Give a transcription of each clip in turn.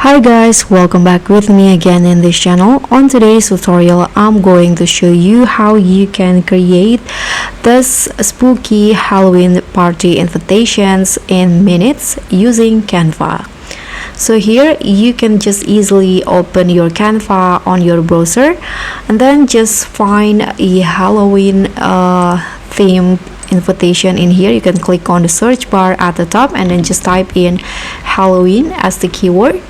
Hi guys, welcome back with me again in this channel. On today's tutorial, I'm going to show you how you can create this spooky Halloween party invitations in minutes using Canva. So here you can just easily open your Canva on your browser and then just find a Halloween theme invitation in here. You can click on the search bar at the top and then just type in Halloween as the keyword.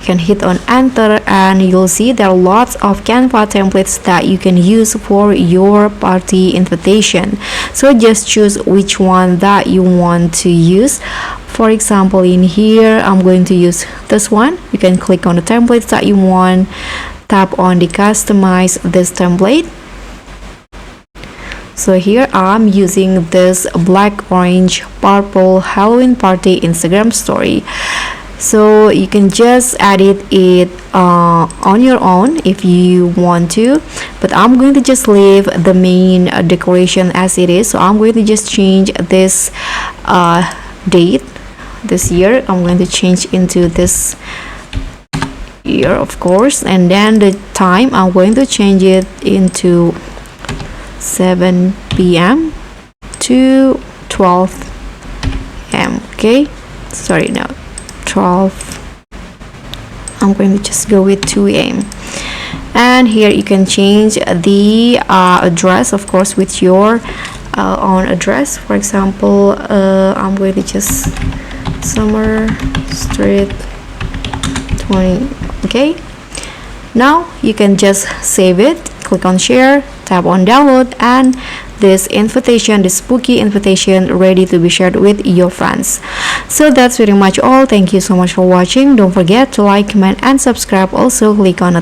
Can hit on enter and you'll see there are lots of Canva templates that you can use for your party invitation. So just choose which one that you want to use. For example, in here I'm going to use this one. You can click on the templates that you want, tap on the customize this template. So here I'm using this black, orange, purple Halloween party Instagram story. So you can just edit it on your own if you want to, but I'm going to just leave the main decoration as it is. So I'm going to just change this date, this year. I'm going to change into this year, of course, and then the time I'm going to change it into 7 p.m. to 12 a.m. okay, sorry, no, 12. I'm going to just go with 2 a.m. and here you can change the address, of course, with your own address. For example, I'm going to just Summer Street 20. Okay, now you can just save it, click on share, tap on download, and this invitation, this spooky invitation, ready to be shared with your friends. So that's pretty much all. Thank you so much for watching. Don't forget to like, comment, and subscribe. Also click on